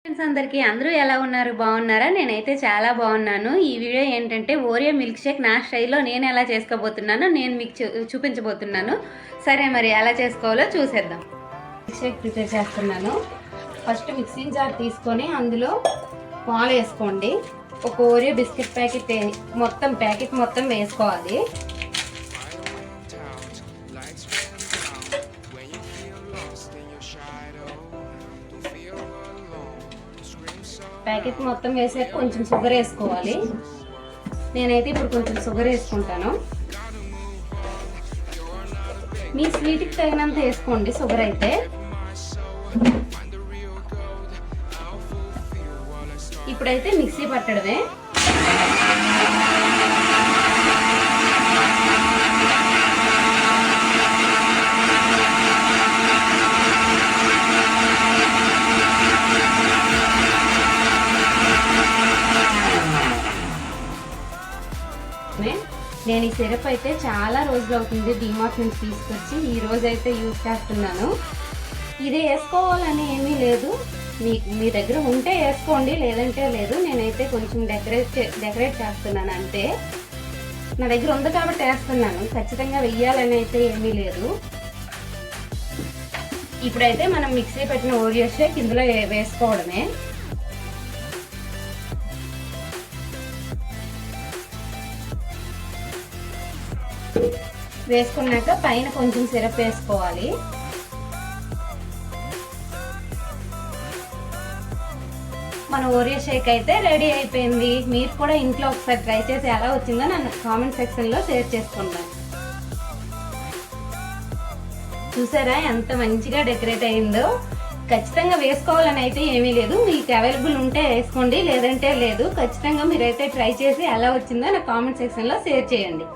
Friends అందరికీ అందరూ ఎలా ఉన్నారు? బాగున్నారా? నేనైతే చాలా బాగున్నాను. ఈ వీడియో ఏంటంటే ఓరియో మిల్క్ షేక్ నా స్టైల్లో నేను ఎలా చేసుకోబోతున్నానో నేను మీకు చూపించబోతున్నాను. సరే, మరి ఎలా చేసుకోవాలో చూసేద్దాం. మిల్క్ షేక్ ప్రిపేర్ చేస్తున్నాను. ఫస్ట్ మిక్సింగ్ జార్ తీసుకొని అందులో పాలు వేసుకోండి. ఒక ఓరియో బిస్కెట్ ప్యాకెట్ మొత్తం వేసుకోవాలి. ప్యాకెట్ మొత్తం వేసాక కొంచెం షుగర్ వేసుకోవాలి. నేనైతే ఇప్పుడు కొంచెం షుగర్ వేసుకుంటాను. మీ స్వీట్కి తగినంత వేసుకోండి షుగర్ అయితే. ఇప్పుడైతే మిక్సీ పట్టడమే. నేను ఈ సిరప్ అయితే చాలా రోజులు అవుతుంది డిమార్ట్ నుంచి తీసుకొచ్చి ఈ రోజు అయితే యూజ్ చేస్తున్నాను. ఇది వేసుకోవాలని ఏమీ లేదు, మీ దగ్గర ఉంటే వేసుకోండి, లేదంటే లేదు. నేనైతే కొంచెం డెకరేట్ చేస్తున్నాను అంతే. నా దగ్గర ఉంది కాబట్టి వేస్తున్నాను, ఖచ్చితంగా వెయ్యాలని అయితే ఏమీ లేదు. ఇప్పుడైతే మనం మిక్సీ పెట్టిన ఓరియో షేక్ ఇందులో వేసుకోవడమే. వేసుకున్నాక పైన కొంచెం సిరప్ వేసుకోవాలి. మన ఓరియో షేక్ అయితే రెడీ అయిపోయింది. మీరు కూడా ఇంట్లో ఒకసారి ట్రై చేసి ఎలా వచ్చిందో నన్ను కామెంట్ సెక్షన్లో షేర్ చేసుకుంటాను. చూసారా ఎంత మంచిగా డెకరేట్ అయిందో? ఖచ్చితంగా వేసుకోవాలని అయితే ఏమీ లేదు, మీకు అవైలబుల్ ఉంటే వేసుకోండి, లేదంటే లేదు. ఖచ్చితంగా మీరైతే ట్రై చేసి ఎలా వచ్చిందో నా కామెంట్ సెక్షన్లో షేర్ చేయండి.